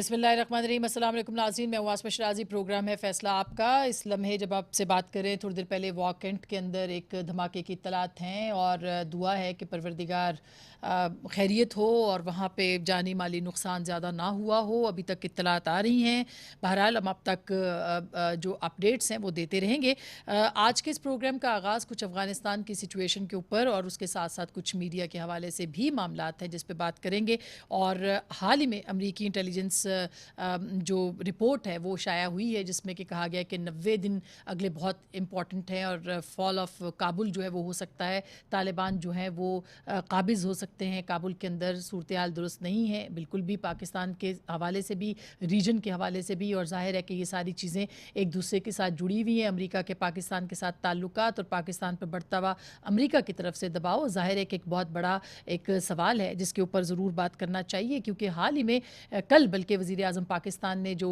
बिस्मिल्लाहिर्रहमानिर्रहीम। अस्सलाम वालेकुम नाज़रीन, मैं वास्मा शराजी। प्रोग्राम है फ़ैसला आपका। इस लम्हे जब आपसे बात करें, थोड़ी देर पहले वॉकेंट के अंदर एक धमाके की इत्तलात हैं और दुआ है कि परवरदिगार खैरियत हो और वहाँ पे जानी माली नुकसान ज़्यादा ना हुआ हो। अभी तक इत्तलात आ रही हैं। बहरहाल हम अब तक जो अपडेट्स हैं वो देते रहेंगे। आज के इस प्रोग्राम का आगाज़ कुछ अफ़गानिस्तान की सिचुएशन के ऊपर और उसके साथ साथ कुछ मीडिया के हवाले से भी मामलात हैं जिस पे बात करेंगे। और हाल ही में अमरीकी इंटेलिजेंस जो रिपोर्ट है वो शाया हुई है जिसमें कि कहा गया कि 90 दिन अगले बहुत इंपॉर्टेंट हैं और फॉल ऑफ काबुल जो है वो हो सकता है। तालिबान जो है वो काबिज़ हो सकते हैं। काबुल के अंदर सूरत हाल दुरुस्त नहीं है बिल्कुल भी, पाकिस्तान के हवाले से भी, रीजन के हवाले से भी। और ज़ाहिर है कि ये सारी चीज़ें एक दूसरे के साथ जुड़ी हुई हैं। अमरीका के पाकिस्तान के साथ ताल्लुकात और पाकिस्तान पर बढ़ता हुआ अमरीका की तरफ से दबाव ज़ाहिर है कि एक बहुत बड़ा एक सवाल है जिसके ऊपर ज़रूर बात करना चाहिए। क्योंकि हाल ही में कल बल्कि वज़ीर आज़म पाकिस्तान ने जो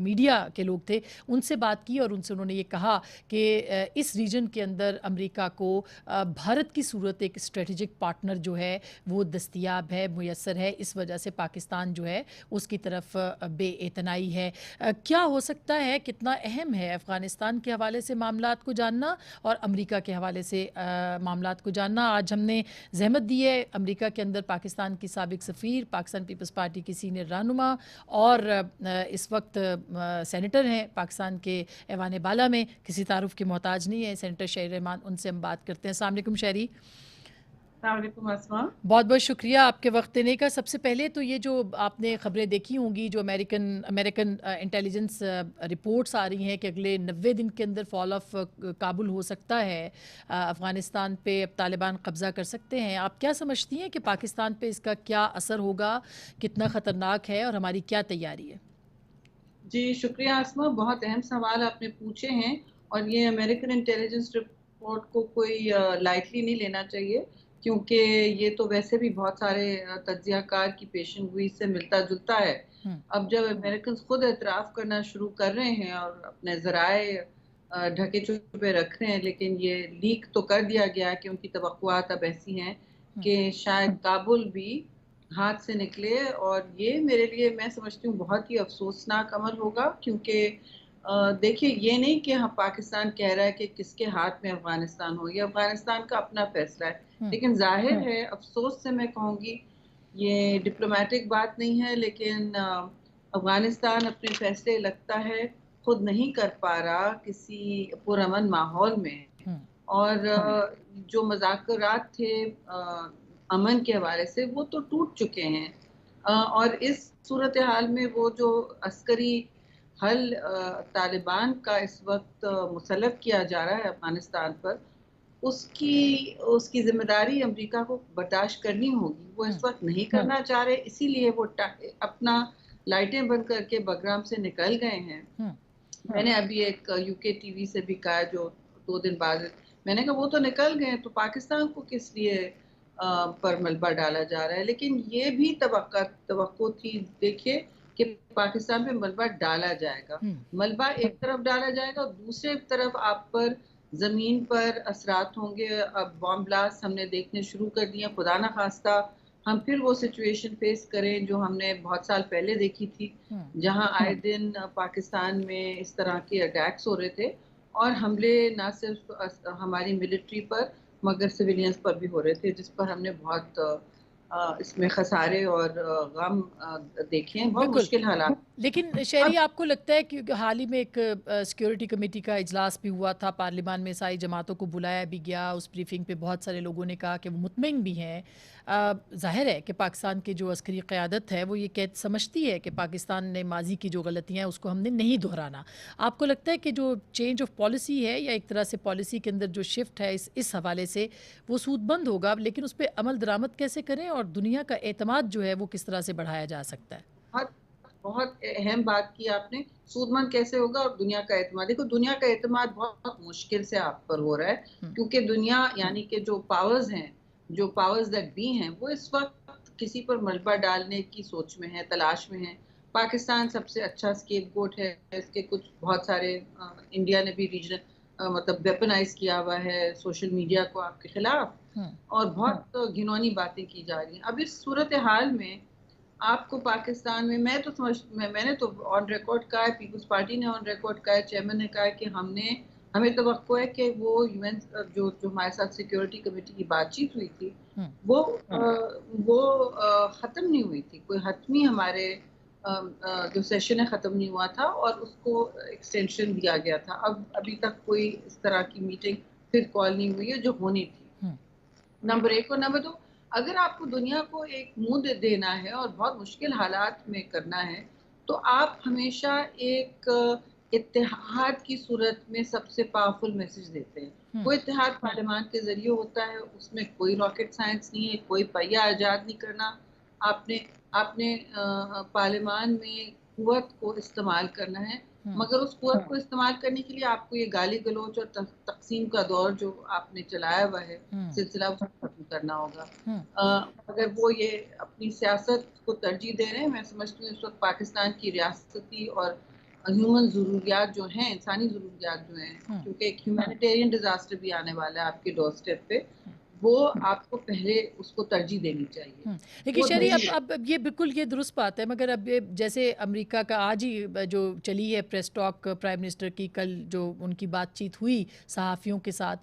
मीडिया के लोग थे उनसे बात की और उनसे उन्होंने ये कहा कि इस रीजन के अंदर अमरीका को भारत की सूरत एक स्ट्रेटजिक पार्टनर जो है वो दस्तयाब है, मुयस्सर है। इस वजह से पाकिस्तान जो है उसकी तरफ बेइतनाई है। क्या हो सकता है, कितना अहम है अफ़गानिस्तान के हवाले से मामलात को जानना और अमरीका के हवाले से मामलात को जानना। आज हमने ज़हमत दी है अमरीका के अंदर पाकिस्तान की साबिक सफ़ीर, पाकिस्तान पीपल्स पार्टी की सीनियर रहनुमा और इस वक्त सेनेटर हैं पाकिस्तान के ऐवान बाला में, किसी तारुफ के मोहताज नहीं है, सेनेटर शहरी रहमान। उनसे हम बात करते हैं। अस्सलाम वालेकुम शहरी। बहुत बहुत शुक्रिया आपके वक्त देने का। सबसे पहले तो ये जो आपने ख़बरें देखी होंगी, जो अमेरिकन इंटेलिजेंस रिपोर्ट्स आ रही हैं कि अगले 90 दिन के अंदर फॉल ऑफ काबुल हो सकता है, अफ़गानिस्तान पे अब तालिबान कब्ज़ा कर सकते हैं। आप क्या समझती हैं कि पाकिस्तान पे इसका क्या असर होगा, कितना ख़तरनाक है और हमारी क्या तैयारी है? जी, शुक्रिया आसमा। बहुत अहम सवाल आपने पूछे हैं और ये अमेरिकन इंटेलिजेंस रिपोर्ट को कोई लाइटली नहीं लेना चाहिए, क्योंकि ये तो वैसे भी बहुत सारे तज्ज़ियाकार की पेशेनगोई से मिलता-जुलता है। हुँ, अब जब अमेरिकन खुद एतराफ़ करना शुरू कर रहे हैं और अपने ज़राए ढके-छुपे रख रहे हैं, लेकिन ये लीक तो कर दिया गया कि उनकी तवक्कुआत अब ऐसी हैं हुँ, कि शायद काबुल भी हाथ से निकले। और ये मेरे लिए, मैं समझती हूँ, बहुत ही अफ़सोसनाक अमल होगा, क्योंकि देखिए, ये नहीं कि हाँ, पाकिस्तान कह रहा है कि किसके हाथ में अफ़गानिस्तान हो, ये अफ़गानिस्तान का अपना फ़ैसला है। हुँ, लेकिन ज़ाहिर है, अफ़सोस से मैं कहूँगी, ये डिप्लोमैटिक बात नहीं है, लेकिन अफ़गानिस्तान अपने फ़ैसले लगता है खुद नहीं कर पा रहा किसी पुरअमन माहौल में। हुँ, और जो मज़ाकरात थे अमन के हवाले से, वो तो टूट चुके हैं। और इस सूरत-ए-हाल में वो जो अस्करी हल तालिबान का इस वक़्त मुसल्लत किया जा रहा है अफ़गानिस्तान पर, उसकी उसकी ज़िम्मेदारी अमरीका को बर्दाश्त करनी होगी। वो हुँ, इस वक़्त नहीं करना चाह रहे, इसीलिए वो अपना लाइटें बंद करके बगराम से निकल गए हैं। हुँ, मैंने अभी एक यूके टीवी से भी कहा, जो 2 दिन बाद, मैंने कहा वो तो निकल गए, तो पाकिस्तान को किस लिए पर मलबा डाला जा रहा है? लेकिन ये भी तवक्को थी, देखिए, कि पाकिस्तान पे मलबा डाला जाएगा। हुँ, मलबा एक तरफ डाला जाएगा और दूसरी तरफ आप पर ज़मीन पर असरात होंगे। अब बॉम्ब ब्लास्ट हमने देखने शुरू कर दिए हैं, खुदा ना ख़ास्ता हम फिर वो सिचुएशन फ़ेस करें जो हमने बहुत साल पहले देखी थी, हुँ। जहाँ आए दिन पाकिस्तान में इस तरह के अटैक्स हो रहे थे और हमले ना सिर्फ़ हमारी मिलिट्री पर, मगर सिविलियंस पर भी हो रहे थे, जिस पर हमने बहुत इसमें खसारे और गम देखे हैं, बहुत बिल्कुल। मुश्किल हालात। लेकिन शहरी, अब आपको लगता है कि हाल ही में एक सिक्योरिटी कमेटी का इजलास भी हुआ था, पार्लियामान में सारी जमातों को बुलाया भी गया, उस ब्रीफिंग पे बहुत सारे लोगों ने कहा कि वो मुतमिन भी हैं। ज़ाहिर है कि पाकिस्तान की जो अस्करी क़यादत है वो ये कह समझती है कि पाकिस्तान ने माजी की जो गलतियाँ हैं उसको हमने नहीं दोहराना। आपको लगता है कि जो चेंज ऑफ पॉलिसी है या एक तरह से पॉलिसी के अंदर जो शिफ्ट है इस हवाले से वो सूदबंद होगा, लेकिन उस पर अमल दरामद कैसे करें और दुनिया का एतमाद जो है वो किस तरह से बढ़ाया जा सकता है? बहुत बहुत अहम बात की आपने, सूदमंद कैसे होगा और दुनिया का एतमाद। देखो, दुनिया का एतमाद बहुत मुश्किल से आप पर हो रहा है, हुँ, क्योंकि दुनिया, यानी कि जो पावर्स हैं, जो पावर्स दैट बी हैं, वो इस वक़्त किसी पर मलबा डालने की सोच में हैं, तलाश में हैं। पाकिस्तान सबसे अच्छा स्केपगोट है, इसके कुछ बहुत सारे इंडिया ने भी रीजनल मतलब वेपनाइज़ किया हुआ है सोशल मीडिया को आपके खिलाफ, हुँ, और बहुत घिनौनी बातें की जा रही हैं। अब इस सूरत-ए-हाल में आपको पाकिस्तान में, मैंने तो ऑन रिकॉर्ड कहा है, पीपल्स पार्टी ने ऑन रिकॉर्ड कहा है, चेयरमैन ने कहा है कि हमें तवक्को है कि वो यूएन जो जो हमारे साथ सिक्योरिटी कमेटी की बातचीत हुई थी वो खत्म नहीं हुई थी, कोई हतमी हमारे जो सेशन है खत्म नहीं हुआ था और उसको एक्सटेंशन दिया गया था। अब अभी तक कोई इस तरह की मीटिंग फिर कॉल नहीं हुई है जो होनी थी, नंबर एक। और नंबर दो, अगर आपको दुनिया को एक मुंह देना है और बहुत मुश्किल हालात में करना है, तो आप हमेशा एक इत्तेहाद की सूरत में सबसे पावरफुल मैसेज देते हैं। वो इत्तेहाद पार्लियामान के जरिए होता है, उसमें कोई रॉकेट साइंस नहीं है, कोई पहिया आजाद नहीं करना। आपने आपने पार्लियामान में कुव्वत को इस्तेमाल करना है, मगर उस कुव्वत को इस्तेमाल करने के लिए आपको ये गाली गलौज और तकसीम का दौर जो आपने चलाया हुआ है सिलसिला, उसको खत्म करना होगा। अगर वो ये अपनी सियासत को तरजीह दे रहे हैं, मैं समझती हूँ इस वक्त पाकिस्तान की रियासती और ह्यूमन ज़रूरियात जो हैं, इंसानी ज़रूरियात जो हैं, क्योंकि एक ह्यूमैनिटेरियन डिजास्टर भी आने वाला है आपके डोर स्टेप पे, वो आपको पहले उसको तरजीह देनी चाहिए। लेकिन शरी, अब ये बिल्कुल ये दुरुस्त बात है, मगर अब ये जैसे अमेरिका का आज ही जो चली है प्रेस टॉक प्राइम मिनिस्टर की, कल जो उनकी बातचीत हुई सहाफ़ियों के साथ,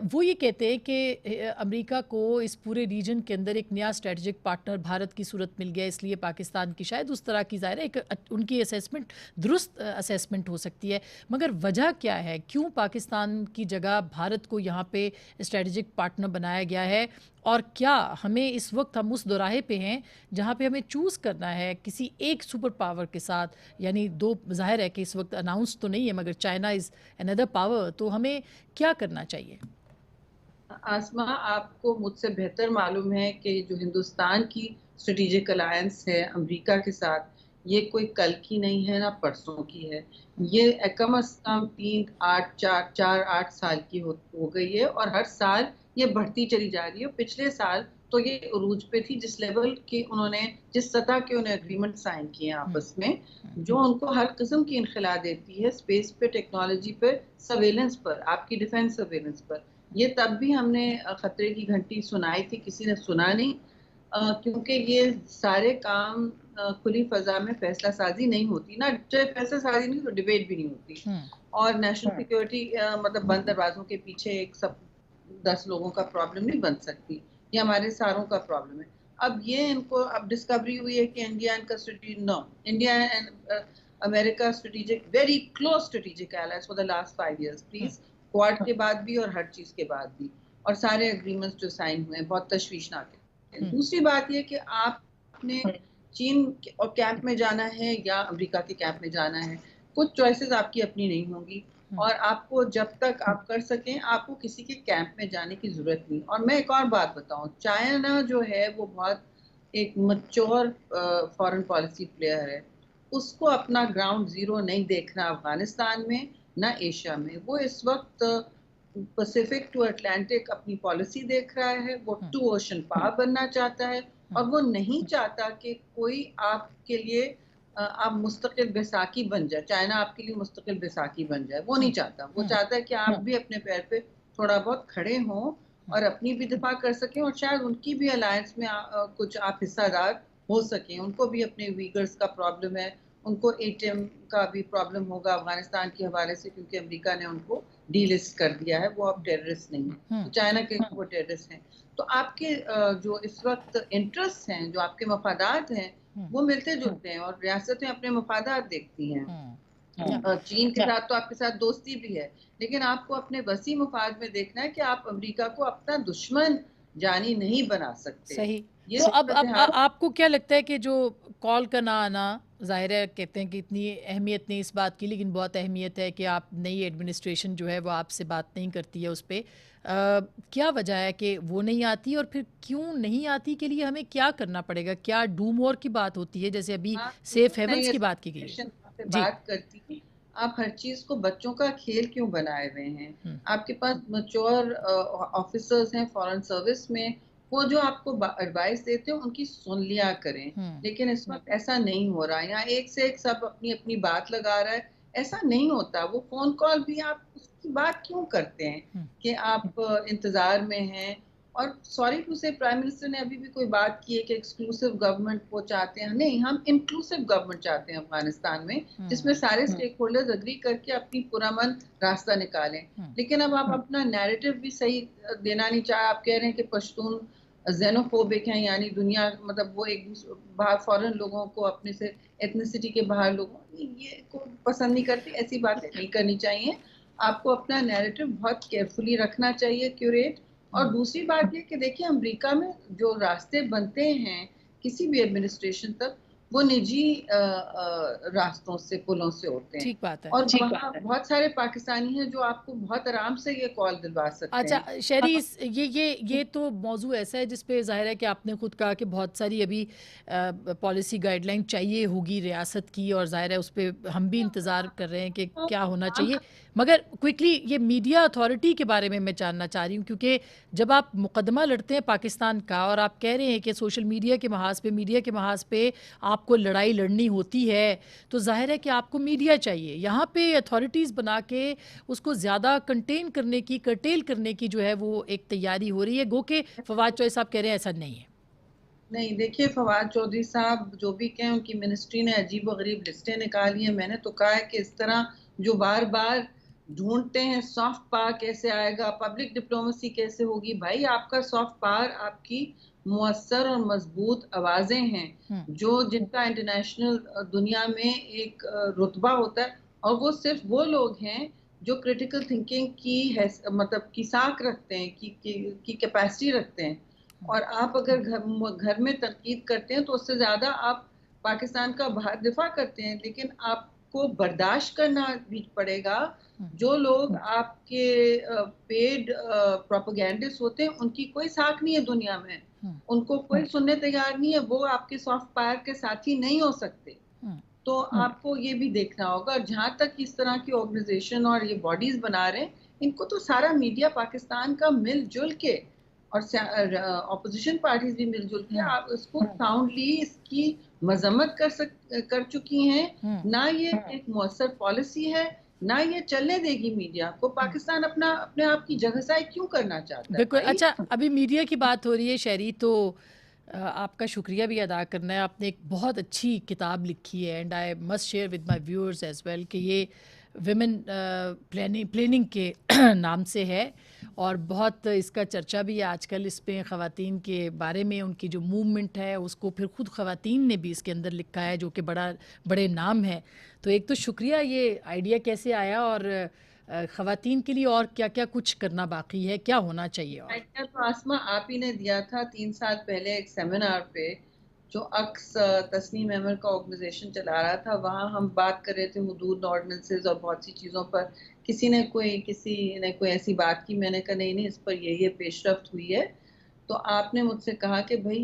वो ये कहते हैं कि अमेरिका को इस पूरे रीजन के अंदर एक नया स्ट्रेटजिक पार्टनर भारत की सूरत मिल गया, इसलिए पाकिस्तान की शायद उस तरह की ज़ाहिर है एक उनकी असेसमेंट दुरुस्त असेसमेंट हो सकती है, मगर वजह क्या है, क्यों पाकिस्तान की जगह भारत को यहाँ पे स्ट्रेटजिक पार्टनर बनाया गया है? और क्या हमें इस वक्त हम उस दोराहे पे हैं जहाँ पे हमें चूज़ करना है किसी एक सुपर पावर के साथ, यानी दो, जाहिर है कि इस वक्त अनाउंस तो नहीं है मगर चाइना इज़ अनदर पावर, तो हमें क्या करना चाहिए? आसमा, आपको मुझसे बेहतर मालूम है कि जो हिंदुस्तान की स्ट्रेटेजिक अलायंस है अमेरिका के साथ, ये कोई कल की नहीं है ना परसों की है। ये कम अज कम 3 8 4 4 8 साल की हो गई है और हर साल ये बढ़ती चली जा रही है। पिछले साल तो ये उरूज पे थी, जिस लेवल की उन्होंने, जिस सतह के उन्हें एग्रीमेंट साइन किए आपस में, जो उनको हर किस्म की इनखिला देती है, स्पेस पे, टेक्नोलॉजी पे, सर्वेलेंस पर, आपकी डिफेंस सर्वेलेंस पर। ये तब भी हमने खतरे की घंटी सुनाई थी, किसी ने सुना नहीं, क्योंकि ये सारे काम खुली फजा में फैसला साजी नहीं होती ना, चाहे फैसला साजी नहीं तो डिबेट भी नहीं होती। और नेशनल सिक्योरिटी मतलब बंद दरवाजों के पीछे एक सब 10 लोगों का प्रॉब्लम नहीं बन सकती, ये हमारे सारों का प्रॉब्लम है। अब ये इनको अब डिस्कवरी हुई है कि India and custody, no, India and America strategic, very close strategic allies for the last 5 years, please, quad के बाद भी और हर चीज के बाद भी, और सारे एग्रीमेंट्स जो साइन हुए हैं बहुत तशवीशनाक है। दूसरी बात यह कि आपने चीन और कैंप में जाना है या अमेरिका के कैंप में जाना है, कुछ चॉइसेस आपकी अपनी नहीं होंगी, और आपको जब तक आप कर सकें आपको किसी के कैंप में जाने की जरूरत नहीं। और मैं एक और बात बताऊं, चाइना जो है वो बहुत एक मैच्योर फॉरेन पॉलिसी प्लेयर है, उसको अपना ग्राउंड जीरो नहीं देखना अफगानिस्तान में ना एशिया में। वो इस वक्त पैसिफिक टू अटलांटिक अपनी पॉलिसी देख रहा है, वो टू ओशन पावर बनना चाहता है, और वो नहीं चाहता कि कोई आपके लिए आप मुस्तकिल बैसाखी बन जाए, चाइना आपके लिए मुस्तकिल बैसाखी बन जाए, वो नहीं चाहता। वो चाहता है कि आप भी अपने पैर पे थोड़ा बहुत खड़े हों और अपनी भी दिफा कर सकें, और शायद उनकी भी अलायंस में कुछ आप हिस्सादार हो सकें। उनको भी अपने वीगर्स का प्रॉब्लम है, उनको एटीएम का भी प्रॉब्लम होगा अफगानिस्तान के हवाले से, क्योंकि अमेरिका ने उनको डीलिस्ट कर दिया है, वो अब टेररिस्ट नहीं है, तो चाइना के वो टेररिस्ट हैं। तो आपके जो इस वक्त इंटरेस्ट हैं, जो आपके मफादात हैं, वो मिलते जुलते हैं, और रियासतें अपने मफादात देखती हैं। चीन के साथ तो आपके साथ दोस्ती भी है, लेकिन आपको अपने वसी मफाद में देखना है कि आप अमेरिका को अपना दुश्मन जानी नहीं बना सकते। सही। तो अब आपको क्या लगता है कि जो कॉल का ना आना, ज़ाहिर है कहते हैं कि इतनी अहमियत नहीं इस बात की, लेकिन बहुत अहमियत है कि आप, नई एडमिनिस्ट्रेशन जो है वो आपसे बात नहीं करती है उस पर, क्या वजह है कि वो नहीं आती, और फिर क्यों नहीं आती के लिए हमें क्या करना पड़ेगा? क्या डूम वॉर की बात होती है जैसे अभी सेफ हेवन्स की बात की गई है? बात करती, आप हर चीज को बच्चों का खेल क्यों बनाए हुए हैं? आपके पास मैच्योर ऑफिसर्स हैं फॉरेन सर्विस में, वो जो आपको एडवाइस देते हैं उनकी सुन लिया करें। लेकिन इस वक्त ऐसा नहीं हो रहा है, यहाँ एक से एक सब अपनी अपनी बात लगा रहा है, ऐसा नहीं होता। वो फोन कॉल भी आप उसकी बात क्यों करते हैं कि आप इंतजार में हैं, और सॉरी टू से प्राइम मिनिस्टर ने अभी भी कोई बात की है कि एक्सक्लूसिव गवर्नमेंट वो चाहते हैं। नहीं, हम इंक्लूसिव गवर्नमेंट चाहते हैं अफगानिस्तान में, जिसमें सारे स्टेक होल्डर्स अग्री करके अपनी पुरअमन रास्ता निकालें। लेकिन अब आप अपना नैरेटिव भी सही देना नहीं चाहे। आप कह रहे हैं कि पश्तून जेनोफोबिक हैं, यानी दुनिया मतलब वो एक बाहर फॉरेन लोगों को अपने से एथनिसिटी के बाहर लोगों ये को पसंद नहीं करते। ऐसी बातें नहीं करनी चाहिए। आपको अपना नैरेटिव बहुत केयरफुली रखना चाहिए, क्यूरेट। और दूसरी बात ये कि देखिए अमेरिका में जो रास्ते बनते हैं किसी भी एडमिनिस्ट्रेशन तक, वो निजी रास्तों से, पुलों से होते हैं। ठीक बात है। और वहाँ बहुत सारे पाकिस्तानी हैं जो आपको बहुत आराम से ये कॉल दिलवा सकते अच्छा हैं। शहरी, ये तो मौजू ऐसा है जिस पे ज़ाहिर है कि आपने खुद कहा कि बहुत सारी अभी पॉलिसी गाइडलाइन चाहिए होगी रियासत की, और ज़ाहिर है उस पे हम भी इंतज़ार कर रहे हैं कि क्या होना चाहिए। मगर क्विकली ये मीडिया अथॉरिटी के बारे में मैं जानना चाह रही हूँ, क्योंकि जब आप मुकदमा लड़ते हैं पाकिस्तान का और आप कह रहे हैं कि सोशल मीडिया के महाज पे, मीडिया के महाज पे आपको लड़ाई लड़नी होती है, तो ज़ाहिर है कि आपको मीडिया चाहिए। यहाँ पे अथॉरिटीज़ बना के उसको ज़्यादा कंटेन करने की, कर्टेल करने की जो है वो एक तैयारी हो रही है। गो के फवाद चौधरी साहब कह रहे हैं ऐसा नहीं है। नहीं, देखिए फवाद चौधरी साहब जो भी कहें, उनकी मिनिस्ट्री ने अजीब व गरीब लिस्टें निकाली हैं। मैंने तो कहा है कि इस तरह जो बार बार ढूंढते हैं सॉफ्ट पावर कैसे आएगा, पब्लिक डिप्लोमेसी कैसे होगी। भाई आपका सॉफ्ट पावर आपकी मुअस्सर और मजबूत आवाजें हैं, जो जिनका इंटरनेशनल दुनिया में एक रुतबा होता है। और वो सिर्फ वो लोग हैं जो क्रिटिकल थिंकिंग की मतलब की साख रखते हैं, की कैपेसिटी रखते हैं। और आप अगर घर में तनकीद करते हैं तो उससे ज्यादा आप पाकिस्तान का बाहर दिफा करते हैं। लेकिन आपको बर्दाश्त करना भी पड़ेगा। जो लोग आपके पेड प्रोपेगेंडिस्ट होते हैं, उनकी कोई साख नहीं है दुनिया में, उनको कोई सुनने तैयार नहीं है। वो आपके सॉफ्ट पावर के साथी नहीं हो सकते। तो आपको ये भी देखना होगा। और जहां तक इस तरह की ऑर्गेनाइजेशन और ये बॉडीज बना रहे हैं, इनको तो सारा मीडिया पाकिस्तान का मिलजुल के, और ऑपोजिशन पार्टीज भी मिलजुल के आप इसको साउंडली इसकी मजम्मत कर चुकी हैं। ना ये एक मौसर पॉलिसी है, ना ये चलने देगी मीडिया को। पाकिस्तान अपने आप की जगहसाई क्यों करना चाहता है बिल्कुल। भाई? अच्छा, अभी मीडिया की बात हो रही है शहरी, तो आपका शुक्रिया भी अदा करना है। आपने एक बहुत अच्छी किताब लिखी है, and I must share with my viewers as well, कि ये विमेन प्लानिंग के नाम से है, और बहुत इसका चर्चा भी है आजकल। इसमें ख़वातीन के बारे में उनकी जो मूवमेंट है उसको फिर खुद ख़वातीन ने भी इसके अंदर लिखा है, जो कि बड़े नाम है। तो एक तो शुक्रिया, ये आइडिया कैसे आया, और ख़वातीन के लिए और क्या क्या कुछ करना बाकी है, क्या होना चाहिए? और आइडिया तो आसमा आप ही ने दिया था 3 साल पहले एक सेमिनार पे, जो अक्स तस्नीम अहमद का ऑर्गेनाइजेशन चला रहा था। वहाँ हम बात कर रहे थे हुदूद ऑर्डिनेंसेस और बहुत सी चीज़ों पर। किसी ने कोई ऐसी बात की। मैंने कहा नहीं नहीं, इस पर ये पेशरफ्त हुई है। तो आपने मुझसे कहा कि भाई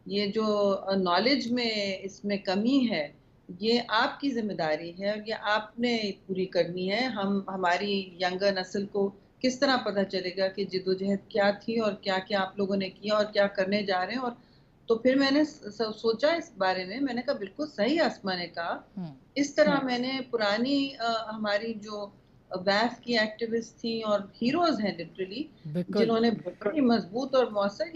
ये जो नॉलेज में इसमें कमी है, ये आपकी जिम्मेदारी है और ये आपने पूरी करनी है। हमारी यंगर नस्ल को किस तरह पता चलेगा कि जिद्दोजहद क्या थी और क्या क्या आप लोगों ने किया और क्या करने जा रहे हैं। और तो फिर मैंने सोचा इस बारे में। मैंने कहा बिल्कुल सही आसमा ने कहा। इस तरह मैंने पुरानी हमारी जो बैफ की एक्टिविस्ट थी और हीरोज हैं लिटरली, बिल्कुल। जिन्होंने बड़ी मजबूत और मौसर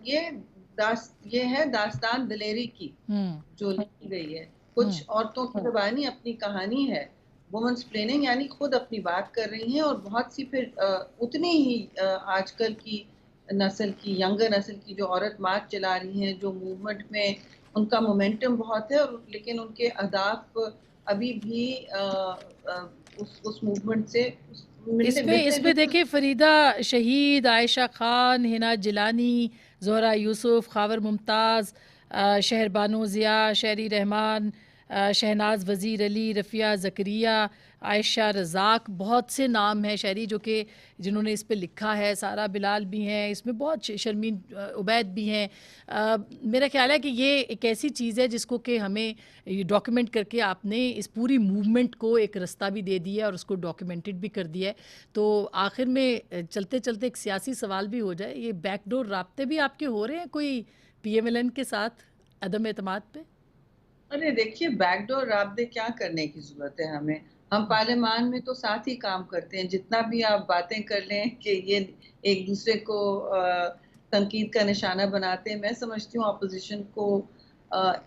ये है दास्तान दिलेरी की जो लिखी गई है। कुछ औरतों की ज़बानी अपनी कहानी है, वुमेन्स प्लेनिंग, यानी खुद अपनी बात कर रही हैं। और बहुत सी फिर उतनी ही आजकल की नस्ल की, यंगर नस्ल की जो औरत मार्च चला रही हैं, जो मूवमेंट में उनका मोमेंटम बहुत है, और लेकिन उनके अहदाफ अभी भी उस मूवमेंट से मिलते इसमें मिलते इसमें जुलते। देखिए, फरीदा शहीद, आयशा खान, हिना जिलानी, ज़ोहरा यूसुफ, खावर मुमताज़, शहरबानो ज़िया, शहरी रहमान, शहनाज वज़ीर अली, रफ़िया ज़करिया, आयशा रज़ाक, बहुत से नाम हैं शहरी जो कि जिन्होंने इस पे लिखा है। सारा बिलाल भी हैं इसमें, बहुत शर्मीन उबैद भी हैं। मेरा ख्याल है कि ये एक ऐसी चीज़ है जिसको कि हमें ये डॉक्यूमेंट करके आपने इस पूरी मूवमेंट को एक रास्ता भी दे दिया और उसको डॉक्यूमेंटेड भी कर दिया है। तो आखिर में चलते चलते एक सियासी सवाल भी हो जाए, ये बैकडोर राब्ते भी आपके हो रहे हैं कोई पीएमएलएन के साथ अदम एतमाद पे? अरे देखिए, बैकडोर राब्ते क्या करने की जरूरत है हमें? हम पार्लियामान में तो साथ ही काम करते हैं, जितना भी आप बातें कर लें कि ये एक दूसरे को तनकीद का निशाना बनाते हैं, मैं समझती हूँ अपोजिशन को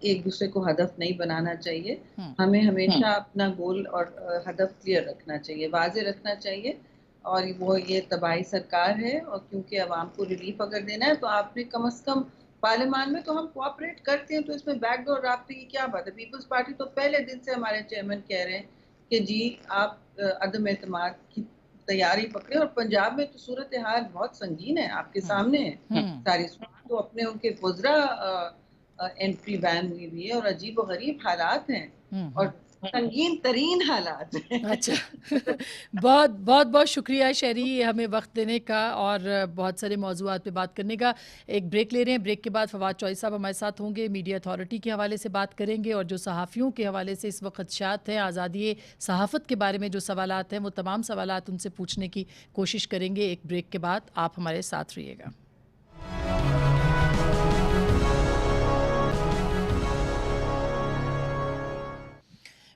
एक दूसरे को हदफ नहीं बनाना चाहिए। हमें हमेशा अपना गोल और हदफ क्लियर रखना चाहिए, वाज़ेह रखना चाहिए, और वो ये तबाही सरकार है, और क्योंकि अवाम को रिलीफ अगर देना है तो आपने कम से कम पार्लियामान में तो हम कोऑपरेट करते हैं, तो इसमें बैकडोर राब्ते की क्या बात है? पीपल्स पार्टी तो पहले दिन से हमारे चेयरमैन कह रहे हैं कि जी आप अदम एतमाद की तैयारी पकड़े, और पंजाब में तो सूरत हाल बहुत संगीन है, आपके सामने है सारी सूरत, तो अपने उनके गुजरा एंट्री बैन हुई हुई है और अजीब व गरीब हालात हैं और संगीन तरीन हालात हैं। अच्छा। बहुत बहुत बहुत शुक्रिया शहरी हमें वक्त देने का और बहुत सारे मौजूआत पे बात करने का। एक ब्रेक ले रहे हैं, ब्रेक के बाद फवाद चौधरी साहब हमारे साथ होंगे, मीडिया अथॉरिटी के हवाले से बात करेंगे और जो सहाफ़ियों के हवाले से इस वक्त खदशात हैं, आज़ादी सहाफ़त के बारे में जो सवालात हैं वो तमाम सवालात उनसे पूछने की कोशिश करेंगे। एक ब्रेक के बाद आप हमारे साथ रहिएगा।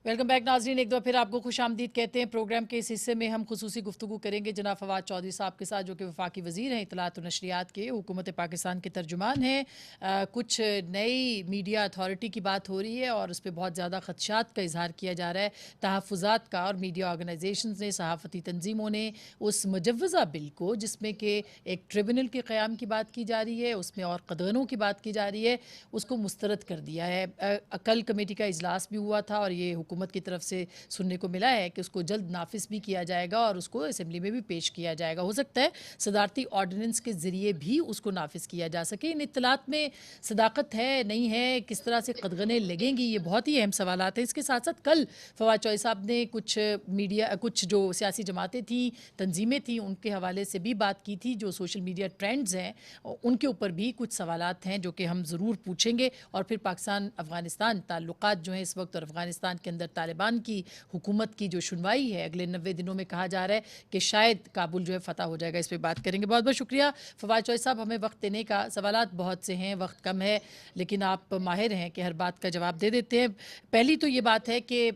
वेलकम बैक नाजरीन, एक दो फिर आपको खुश आमदीद कहते हैं। प्रोग्राम के इस हिस्से में हम खुसूसी गुफ्तगू करेंगे जनाब फवाद चौधरी साहब के साथ, जो कि वफाकी वज़ीर हैं इत्तलात और नशरियात के, हुकूमत पाकिस्तान के तर्जुमान हैं। कुछ नई मीडिया अथॉरिटी की बात हो रही है और उस पर बहुत ज़्यादा खदशात का इजहार किया जा रहा है, तहफ़्फ़ुज़ात का, और मीडिया ऑर्गनाइजेशन ने, सहाफ़ती तंजीमों ने उस मुजव्वज़ा बिल को जिसमें कि एक ट्रिब्यूनल के क़याम की बात की जा रही है, उसमें और क़दगनों की बात की जा रही है, उसको मुस्तरद कर दिया है। कल कमेटी का इजलास भी हुआ था और ये हुकूमत की तरफ से सुनने को मिला है कि उसको जल्द नाफिज भी किया जाएगा और उसको असेंबली में भी पेश किया जाएगा। हो सकता है सदारती ऑर्डिनेंस के ज़रिए भी उसको नाफिज किया जा सके। इन इत्तलात में सदाकत है नहीं है, किस तरह से कदगनें लगेंगी, ये बहुत ही अहम सवालात हैं। इसके साथ साथ कल फवाद चौधरी साहब ने कुछ जो सियासी जमातें थी, तंजीमें थी, उनके हवाले से भी बात की थी। जो सोशल मीडिया ट्रेंड्स हैं उनके ऊपर भी कुछ सवालात हैं जो कि हम ज़रूर पूछेंगे। और फिर पाकिस्तान अफ़गानिस्तान ताल्लुकात जो हैं इस वक्त, और अफ़गानिस्तान के अंदर तालिबान की हुकूमत की जो सुनवाई है अगले 90 दिनों में, कहा जा रहा है कि शायद काबुल जो है फ़तह हो जाएगा। इस पर बात करेंगे। बहुत बहुत शुक्रिया फवाद चौधरी साहब हमें वक्त देने का। सवालात बहुत से हैं, वक्त कम है, लेकिन आप माहिर हैं कि हर बात का जवाब दे देते हैं। पहली तो ये बात है कि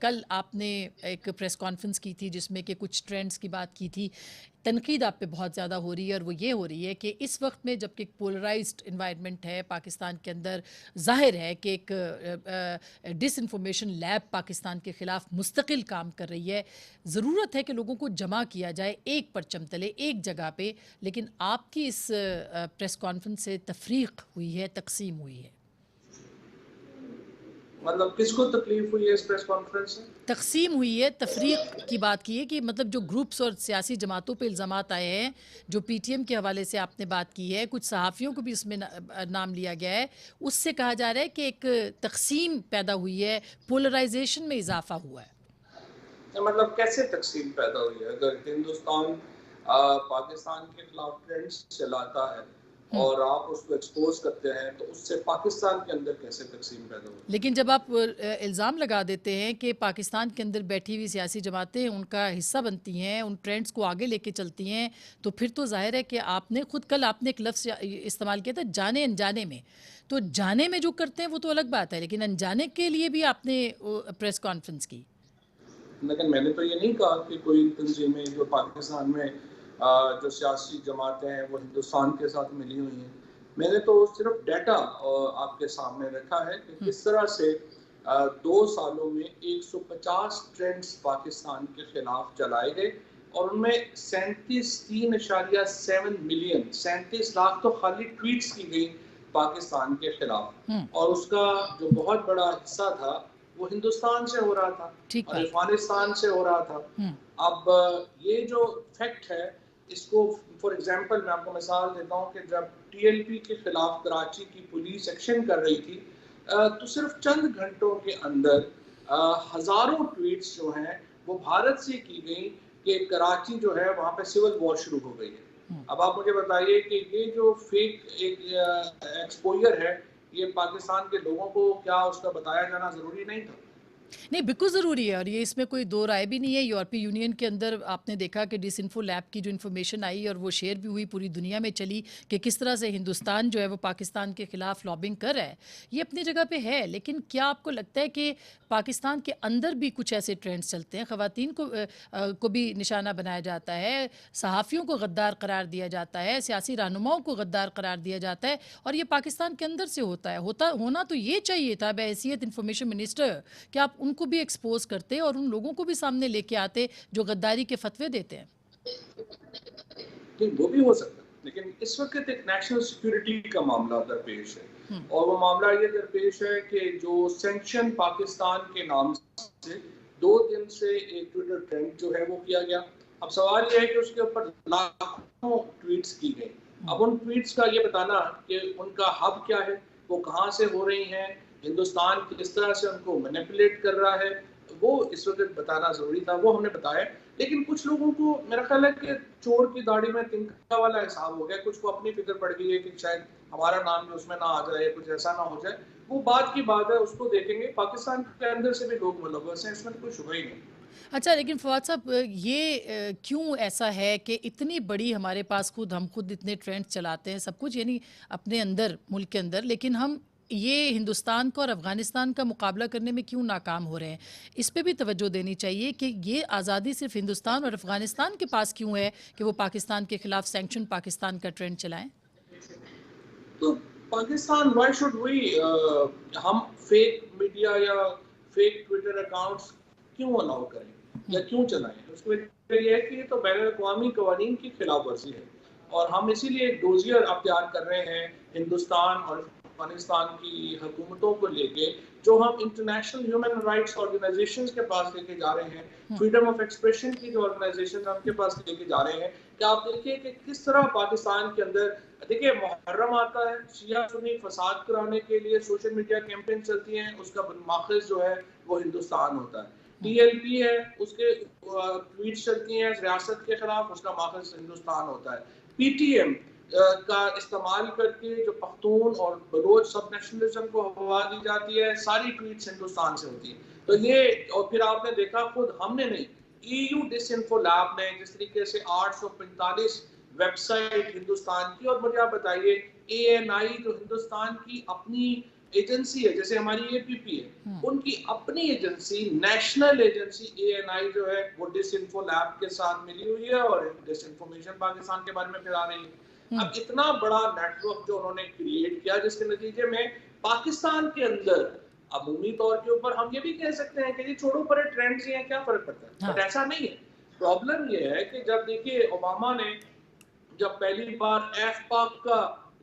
कल आपने एक प्रेस कॉन्फ्रेंस की थी जिसमें कि कुछ ट्रेंड्स की बात की थी। तनकीद आप पे बहुत ज़्यादा हो रही है और वो ये हो रही है कि इस वक्त में जबकि पोलराइज्ड इन्वायरमेंट है पाकिस्तान के अंदर, ज़ाहिर है कि एक डिसइंफॉर्मेशन लैब पाकिस्तान के ख़िलाफ़ मुस्तकिल काम कर रही है। ज़रूरत है कि लोगों को जमा किया जाए एक परचम तले, एक जगह पे, लेकिन आपकी इस प्रेस कॉन्फ्रेंस से तफरीक हुई है, तकसीम हुई है। मतलब किसको तकलीफ हुई है इस प्रेस कॉन्फ्रेंस से? तकसीम हुई है, तफरीक की बात की है कि मतलब जो ग्रुप्स और सियासी जमातों पे इल्ज़ामात आए हैं, जो पीटीएम के हवाले से आपने बात की है, कुछ सहाफ़ियों को भी इसमें नाम लिया गया है, उससे कहा जा रहा है कि एक तकसीम पैदा हुई है, पोलराइजेशन में इजाफा हुआ है। मतलब कैसे तकसीम पैदा हुई है? अगर हिंदुस्तान पाकिस्तान के खिलाफ ट्रेंड्स चलाता है और आप उसको एक्सपोज करते हैं, तो उससे पाकिस्तान के अंदर कैसे तकसीम पैदा हुई? लेकिन जब आप इल्ज़ाम लगा देते हैं कि पाकिस्तान के अंदर बैठी हुई सियासी जमातें उनका हिस्सा बनती हैं, उन ट्रेंड्स को आगे लेके चलती हैं, तो फिर तो ज़ाहिर है कि आपने खुद कल आपने एक लफ्ज़ इस्तेमाल किया था, जाने अनजाने में। तो जाने में जो करते हैं वो तो अलग बात है, लेकिन अनजाने के लिए भी आपने प्रेस कॉन्फ्रेंस की। लेकिन मैंने तो ये नहीं कहा कि कोई तंजीमें जो पाकिस्तान में जो सियासी जमातें हैं वो हिंदुस्तान के साथ मिली हुई हैं। मैंने तो सिर्फ डाटा आपके सामने रखा है कि किस तरह से 2 सालों में 150 ट्रेंड्स पाकिस्तान के खिलाफ चलाए गए और उनमें 3.7 मिलियन 37 लाख तो खाली ट्वीट्स की गई पाकिस्तान के खिलाफ, और उसका जो बहुत बड़ा हिस्सा था वो हिंदुस्तान से हो रहा था और अफगानिस्तान से हो रहा था। अब ये जो फैक्ट है, इसको फॉर एग्जांपल मैं आपको मिसाल देता हूँ कि जब टीएलपी के खिलाफ कराची की पुलिस एक्शन कर रही थी, तो सिर्फ चंद घंटों के अंदर हजारों ट्वीट्स जो हैं वो भारत से की गई कि कराची जो है वहाँ पे सिविल वॉर शुरू हो गई है। अब आप मुझे बताइए कि ये जो फेक एक एक्सपोजर है, ये पाकिस्तान के लोगों को क्या उसका बताया जाना जरूरी नहीं था? नहीं, बिल्कुल ज़रूरी है और ये इसमें कोई दो राय भी नहीं है। यूरोपीय यूनियन के अंदर आपने देखा कि डिसइन्फो लैब की जो इन्फॉर्मेशन आई और वो शेयर भी हुई पूरी दुनिया में चली कि किस तरह से हिंदुस्तान जो है वो पाकिस्तान के ख़िलाफ़ लॉबिंग कर रहा है। ये अपनी जगह पे है, लेकिन क्या आपको लगता है कि पाकिस्तान के अंदर भी कुछ ऐसे ट्रेंड्स चलते हैं? ख़वातीन को भी निशाना बनाया जाता है, सहाफ़ियों को गद्दार करार दिया जाता है, सियासी रहनुमाओं को गद्दार करार दिया जाता है और ये पाकिस्तान के अंदर से होना तो ये चाहिए था बहैसियत इंफॉर्मेशन मिनिस्टर कि आप उनको भी एक्सपोज करते और उन लोगों को भी सामने लेके आते जो गद्दारी के फतवे देते हैं। नहीं, वो भी हो सकता है, लेकिन इस वक्त एक नेशनल सिक्योरिटी का मामला दरपेश है और वो मामला ये दरपेश है कि जो सैंक्शन पाकिस्तान के नाम से 2 दिन से एक ट्विटर ट्रेंड जो है वो किया गया। अब सवाल ये है कि उसके ऊपर लाखों ट्वीट्स की गई। अब उन ट्वीट्स का ये बताना कि उनका हब क्या है, वो कहाँ से हो रही हैं, हिंदुस्तान किस तरह से उनको मैनिपुलेट कर रहा है, वो इस वक्त बताना ज़रूरी था, वो हमने बताया। लेकिन कुछ लोगों को मेरा ख्याल है कि चोर की दाढ़ी में तिनका वाला हिसाब हो गया, कुछ को अपनी फिक्र पड़ गई है कि शायद हमारा नाम भी उसमें ना आ जाए, कुछ ऐसा ना हो जाए। वो बात की बात है, उसको देखेंगे। पाकिस्तान के अंदर से भी लोग मुलव्वस हैं, इसमें तो कोई शुबह ही नहीं। अच्छा, लेकिन फवाद साहब ये क्यों ऐसा है कि इतनी बड़ी हमारे पास हम खुद इतने ट्रेंड्स चलाते हैं सब कुछ यानी अपने अंदर मुल्क के अंदर, लेकिन हम ये हिंदुस्तान को और अफ़गानिस्तान का मुकाबला करने में क्यों नाकाम हो रहे हैं? इस पे भी तवज्जो देनी चाहिए कि ये आज़ादी सिर्फ हिंदुस्तान और अफ़गानिस्तान के पास क्यों है कि वो पाकिस्तान के खिलाफ सैंक्शन पाकिस्तान का ट्रेंड चलाएं। तो पाकिस्तान वाई शुड वी हम फेक मीडिया या फेक ट्विटर अकाउंट्स क्यों अलाउ करें या क्यों चलाएं? उसमें ये है कि ये तो बैनुल-अक़वामी क़वानीन की खिलाफ वर्जी है और हम इसीलिए एक डोजियर अख्तियार कर रहे हैं हिंदुस्तान और अफगानिस्तान की हुकूमतों को लेके, जो हम इंटरनेशनल ह्यूमन राइट्स ऑर्गेनाइजेशंस के पास लेके जा रहे हैं, फ्रीडम ऑफ एक्सप्रेशन की जो ऑर्गेनाइजेशन है उनके पास लेके जा रहे हैं कि आप देखिए कि किस तरह पाकिस्तान के अंदर, देखिए मुहर्रम आता है, शिया सुन्नी फसाद कराने के लिए सोशल मीडिया कैंपेन चलती हैं, उसका माखज़ जो है वो हिंदुस्तान होता है। TLP है, उसके ट्वीट्स चलती हैं रियासत के खिलाफ, उसका माखज़ हिंदुस्तान होता है। PTM का इस्तेमाल करके जो पख्तून और बलोच सब नेशनलिज्म को हवा दी जाती है, सारी ट्वीट्स हिंदुस्तान से होती हैं। तो ये, और फिर आपने देखा खुद हमने नहीं, EU डिसइन्फो लैब ने जिस तरीके से 845 वेबसाइट हिंदुस्तान की, और मुझे आप बताइए ANI जो हिंदुस्तान की अपनी एजेंसी है, जैसे हमारी APP है, उनकी अपनी एजेंसी, नेशनल एजेंसी ANI जो है वो डिसइन्फो लैब के साथ मिली हुई है और डिसइन्फॉर्मेशन पाकिस्तान के बारे में फैला रही है। अब इतना बड़ा नेटवर्क जो उन्होंने क्रिएट किया, जिसके नतीजे में पाकिस्तान के अंदर अमूमी तौर के ऊपर हम ये भी कह सकते हैं कि ये छोड़ो परे ट्रेंड्स ही हैं, क्या फर्क पड़ता है, बट ऐसा नहीं है। प्रॉब्लम ये है कि जब देखिए ओबामा ने जब पहली बार FPAC का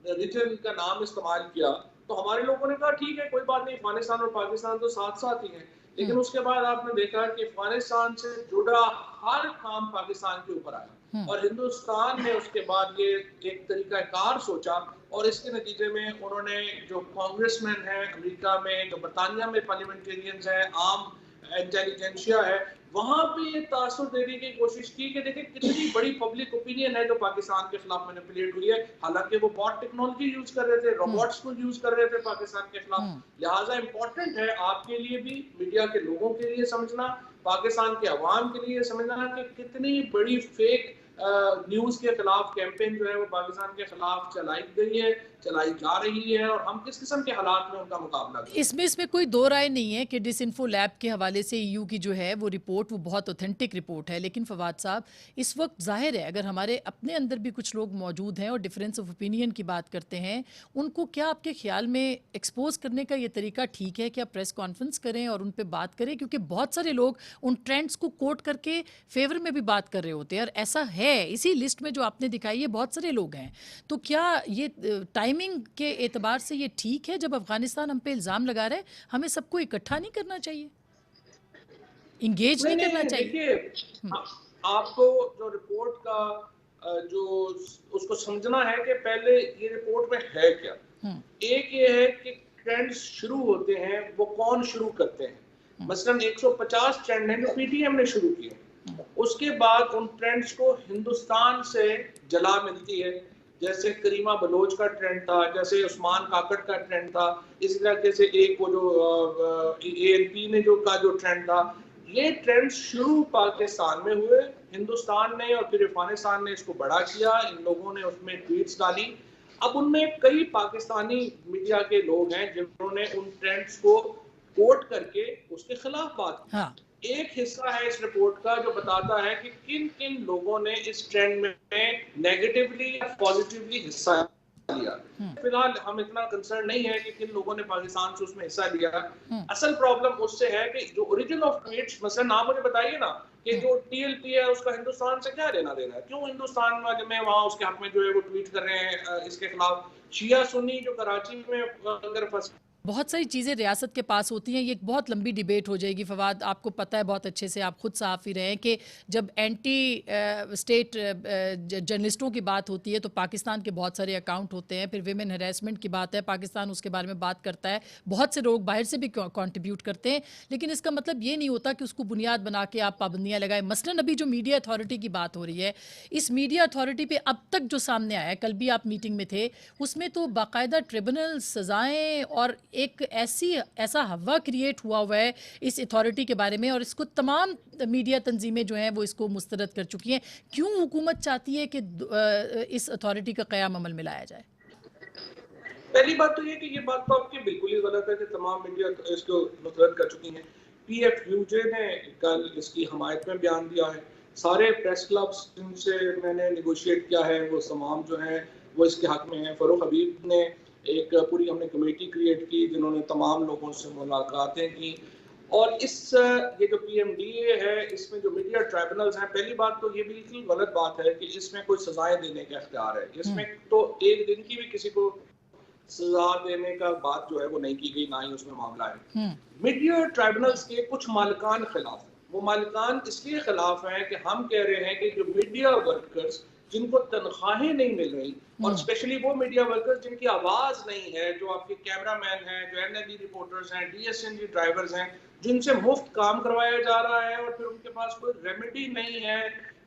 रीजन का नाम इस्तेमाल किया तो हमारे लोगों ने कहा ठीक है कोई बात नहीं, अफगानिस्तान और पाकिस्तान तो साथ साथ ही हैं। लेकिन उसके बाद आपने देखा कि अफगानिस्तान से जुड़ा हर काम पाकिस्तान के ऊपर आया और हिंदुस्तान ने उसके बाद ये एक तरीका कार सोचा और इसके नतीजे में उन्होंने जो कांग्रेसमैन हैं अमेरिका में, जो बरतानिया में पार्लियामेंटेरियंस हैं, आम इंटेलिजेंसिया है, वहां पे ये तासुर देने की कोशिश की कि देखिए कितनी बड़ी पब्लिक ओपिनियन है जो पाकिस्तान के खिलाफ मैनिपुलेट हुई है। हालांकि वो बॉट टेक्नोलॉजी यूज कर रहे थे, रोबोट्स को यूज कर रहे थे पाकिस्तान के खिलाफ। लिहाजा इंपॉर्टेंट है आपके लिए भी, मीडिया के लोगों के लिए समझना, पाकिस्तान के अवाम के लिए समझना कि कितनी बड़ी फेक न्यूज के खिलाफ कैंपेन जो है वो पाकिस्तान के खिलाफ चलाई गई है, चलाई जा रही है और हम किस किस्म के हालात में उनका मुकाबला करें। इसमें कोई दो राय नहीं है कि डिसइन्फो लैब के हवाले से EU की जो है वो रिपोर्ट वो बहुत ऑथेंटिक रिपोर्ट है। लेकिन फवाद साहब, इस वक्त जाहिर है अगर हमारे अपने अंदर भी कुछ लोग मौजूद हैं और डिफरेंस ऑफ ओपिनियन की बात करते हैं, उनको क्या आपके ख्याल में एक्सपोज करने का ये तरीका ठीक है कि आप प्रेस कॉन्फ्रेंस करें और उन पर बात करें? क्योंकि बहुत सारे लोग उन ट्रेंड्स को कोट करके फेवर में भी बात कर रहे होते हैं और ऐसा है इसी लिस्ट में जो आपने दिखाई है बहुत सारे लोग हैं। तो क्या ये टाइमिंग के एतबार से ये ठीक है जब अफगानिस्तान हम पे इल्ज़ाम लगा रहा है, हमें सबको इकट्ठा नहीं करना चाहिए, इंगेज नहीं करना चाहिए? देखिए आपको जो रिपोर्ट का जो उसको समझना है कि पहले ये रिपोर्ट में है क्या। एक ये है कि ट्रेंड्स शुरू होते हैं वो कौन शुरू करते हैं, मसलन 150 ट्रेंड हैं जो PTM ने शुरू किए, उसके बाद उन ट्रेंड्स को हिंदुस्तान से जला मिलती है, जैसे करीमा बलोच का ट्रेंड था, जैसे उस्मान काकड़ का ट्रेंड था, इसी तरीके से एक वो जो ANP ने जो ट्रेंड था, ये ट्रेंड शुरू पाकिस्तान में हुए, हिंदुस्तान ने और फिर अफगानिस्तान ने इसको बड़ा किया, इन लोगों ने उसमें ट्वीट्स डाली। अब उनमें कई पाकिस्तानी मीडिया के लोग हैं जिन्होंने उन ट्रेंड्स को कोट करके उसके खिलाफ बात की। हाँ। एक हिस्सा है इस रिपोर्ट का जो बताता है कि किन किन लोगों ने इस ट्रेंड में नेगेटिवली या पॉजिटिवली हिस्सा लिया। फिलहाल हम इतना कंसर्न नहीं है कि किन लोगों ने पाकिस्तान से उसमें हिस्सा लिया। असल प्रॉब्लम उससे है कि जो ओरिजिन ऑफ ट्वीट्स, मसलन आप मुझे बताइए ना कि जो TLP है उसका हिंदुस्तान से क्या लेना देना है, क्यों हिंदुस्तान में वहाँ उसके हक में जो है वो ट्वीट कर रहे हैं इसके खिलाफ। शिया सुन्नी जो कराची में अगर फंस, बहुत सारी चीज़ें रियासत के पास होती हैं, ये एक बहुत लंबी डिबेट हो जाएगी। फवाद, आपको पता है बहुत अच्छे से, आप खुद सहाफ़ी रहे हैं, कि जब एंटी स्टेट जर्नलिस्टों की बात होती है तो पाकिस्तान के बहुत सारे अकाउंट होते हैं। फिर विमेन हरेसमेंट की बात है, पाकिस्तान उसके बारे में बात करता है, बहुत से लोग बाहर से भी कंट्रीब्यूट करते हैं, लेकिन इसका मतलब ये नहीं होता कि उसको बुनियाद बना के आप पाबंदियाँ लगाएं। मसलन अभी जो मीडिया अथॉरिटी की बात हो रही है, इस मीडिया अथॉरिटी पर अब तक जो सामने आया है, कल भी आप मीटिंग में थे, उसमें तो बाकायदा ट्रिब्यूनल, सज़ाएँ और एक ऐसा हवा क्रिएट हुआ है इस अथॉरिटी के बारे में, और इसको तमाम मीडिया तंजीमें जो हैं वो इसको मुस्तरद कर चुकी हैं। क्यों हुकूमत चाहती है कि इस अथॉरिटी का क़याम अमल में लाया जाए? पहली बात तो ये कि ये बात तो आपकी बिल्कुल ही गलत है कि तमाम मीडिया इसको मुस्तरद कर चुकी हैं। PFUJ ने कल इसकी हमायत में बयान दिया है। सारे प्रेस क्लब्स जिनसे मैंने निगोशिएट किया है वो तमाम जो हैं वो इसके हक में हैं। फ़रूख हबीब ने एक पूरी हमने कमेटी क्रिएट की जिन्होंने तमाम लोगों से मुलाकातें की, और ये जो PMDA है इसमें जो मीडिया ट्राइब्यूनल्स हैं, पहली बात तो ये बिल्कुल गलत बात है कि इसमें कोई सजाएं देने का इख्तियार है। इसमें तो एक दिन की भी किसी को सजा देने का बात जो है वो नहीं की गई, ना ही उसमें मामला है। मीडिया ट्राइब्यूनल्स के कुछ मालिकान खिलाफ, वो मालिकान इसलिए खिलाफ हैं कि हम कह रहे हैं कि जो मीडिया वर्कर्स जिनको तनख्वाहें नहीं मिल रही, और स्पेशली वो मीडिया वर्कर्स जिनकी आवाज नहीं है, जो आपके कैमरामैन हैं, जो NLE रिपोर्टर्स हैं, DSNG ड्राइवर्स हैं, जिनसे मुफ्त काम करवाया जा रहा है और फिर उनके पास कोई रेमेडी नहीं है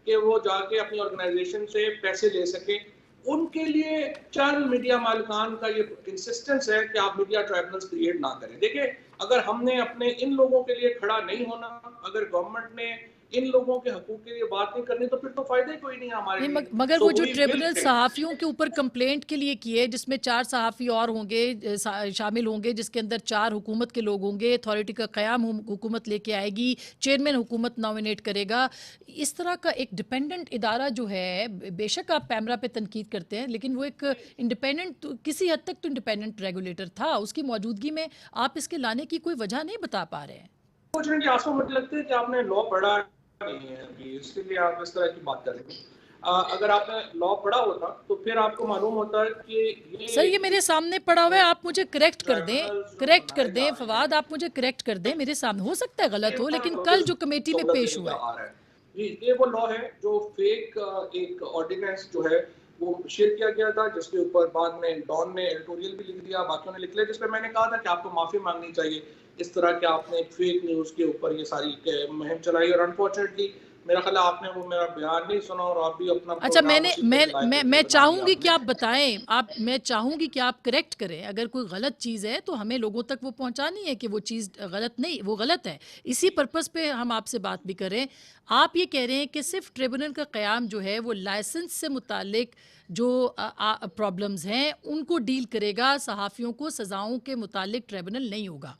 कि वो जाके अपनी ऑर्गेनाइजेशन से पैसे ले सके, उनके लिए चंद मीडिया मालिकान का ये इंसिस्टेंस है कि आप मीडिया ट्राइब्यूनल्स क्रिएट ना करें। देखिए, अगर हमने अपने इन लोगों के लिए खड़ा नहीं होना, अगर गवर्नमेंट ने इन लोगों के हकूक के लिए बात नहीं करनी, तो फिर तो फायदा ही कोई नहीं है हमारे लिए। मगर वो जो ट्रिब्यूनल सहाफ़ियों के ऊपर कंप्लेंट के लिए किए, जिसमें 4 सहाफ़ी और होंगे, शामिल होंगे, जिसके अंदर 4 हुकूमत के लोग होंगे, अथॉरिटी का क़याम हुकूमत लेके आएगी, चेयरमैन हुकूमत नॉमिनेट करेगा, इस तरह का एक डिपेंडेंट इदारा जो है, बेशक आप पैमरा पे तनकीद करते हैं, लेकिन वो एक इंडिपेंडेंट, किसी हद तक तो इंडिपेंडेंट रेगुलेटर था, उसकी मौजूदगी में आप इसके लाने की कोई वजह नहीं बता पा रहे हैं। मुझे लगता है कि आपने लॉ पढ़ा नहीं है अभी, इसके लिए आप इस तरह की बात कर रहे हैं। अगर आपने लॉ पढ़ा होता तो फिर आपको मालूम होता है कि सर ये मेरे सामने पढ़ा हुआ है, आप मुझे करेक्ट कर दें फवाद, आप मुझे करेक्ट कर दें, मेरे सामने हो सकता है गलत हो, लेकिन कल जो कमेटी में पेश हुआ है ये वो लॉ है जो फेक एक ऑर्डिनेंस जो है वो शेयर किया गया था, जिसके ऊपर बाद में डॉन ने एडिटोरियल भी लिख दिया, बाकियों ने लिख लिया, जिसमें मैंने कहा था कि आपको माफी मांगनी चाहिए इस तरह के आपने एक फेक न्यूज के ऊपर ये सारी मुहिम चलाई, और अनफॉर्चुनेटली मेरा ख्याल आपने वो मेरा बयान नहीं सुना और आप भी अपना अच्छा मैं चाहूंगी कि आप बताएं, मैं चाहूंगी कि आप करेक्ट करें, अगर कोई गलत चीज़ है तो हमें लोगों तक वो पहुंचानी है कि वो चीज़ गलत नहीं, वो गलत है, इसी पर्पस पे हम आपसे बात भी करें। आप ये कह रहे हैं कि सिर्फ ट्रिब्यूनल का क़याम जो है वो लाइसेंस से मुतालिक जो प्रॉब्लम्स हैं उनको डील करेगा, सहाफ़ियों को सज़ाओं के मुतालिक ट्रिब्यूनल नहीं होगा।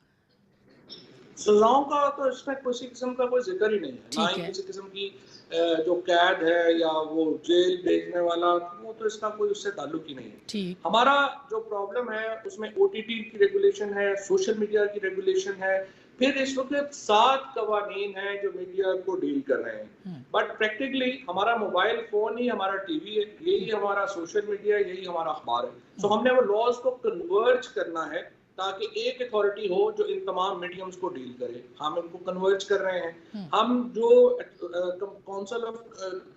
सजाओं का तो इसमें किसी किस्म का कोई जिक्र ही नहीं है, ना ही किसी किस्म की जो कैद है या वो जेल भेजने वाला, वो तो इसका कोई उससे ताल्लुक ही नहीं है। हमारा जो प्रॉब्लम है उसमें OTT की रेगुलेशन है, सोशल मीडिया की रेगुलेशन है, फिर इस वक्त 7 कवानीन हैं जो मीडिया को डील कर रहे हैं, बट प्रैक्टिकली हमारा मोबाइल फोन ही हमारा TV है, यही हमारा सोशल मीडिया है, यही हमारा अखबार है। सो हमने वो लॉज को कन्वर्ज करना है ताकि एक अथॉरिटी हो जो इन तमाम मीडियम्स को डील करे। हम इनको कन्वर्ज कर रहे हैं। हम जो काउंसिल ऑफ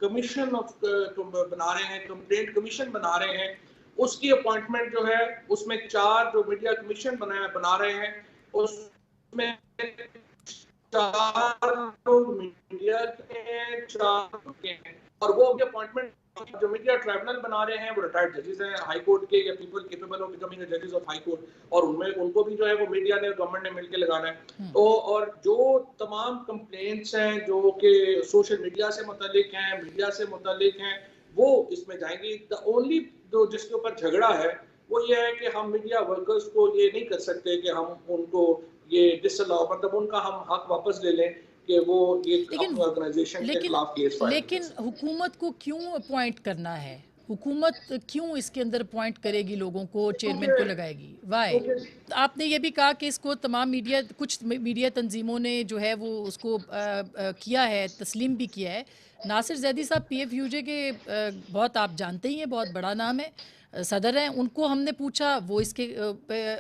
कमीशन ऑफ बना रहे हैं, कंप्लेंट कमीशन बना रहे हैं, उसकी अपॉइंटमेंट जो है उसमें 4 जो मीडिया कमीशन बना रहे हैं उसमें 4 लोग मीडिया के हैं, 4 के हैं, और वो अपॉइंटमेंट जो मीडिया ट्राइब्यूनल बना रहे हैं वो रिटायर्ड जजेस हैं हाई कोर्ट के या पीपल केपेबल ऑफ बिकमिंग जजेस ऑफ हाई कोर्ट, और उनमें उनको भी जो है वो मीडिया ने गवर्नमेंट ने मिलकर लगाना है। तो और जो तमाम कंप्लेंट्स हैं जो कि सोशल मीडिया से मुतालिक हैं, मीडिया से मुतालिक हैं, वो इसमें जाएंगी। द ओनली जो जिसके ऊपर झगड़ा है वो ये है कि हम मीडिया वर्कर्स को ये नहीं कर सकते कि हम उनको ये डिसअलाउ, मतलब उनका हम हक वापस ले लें कि वो ये अपनी ऑर्गेनाइजेशन के खिलाफ केस फाइल। लेकिन हुकूमत को क्यों अपॉइंट करना है? हुकूमत क्यों इसके अंदर अपॉइंट करेगी लोगों को, चेयरमैन को लगाएगी? वाई? आपने ये भी कहा कि इसको तमाम मीडिया, कुछ मीडिया तंजीमों ने जो है वो उसको किया है, तस्लीम भी किया है। नासिर जैदी साहब PFUJ के बहुत आप जानते ही हैं, बहुत बड़ा नाम है, सदर हैं। उनको हमने पूछा, वो इसके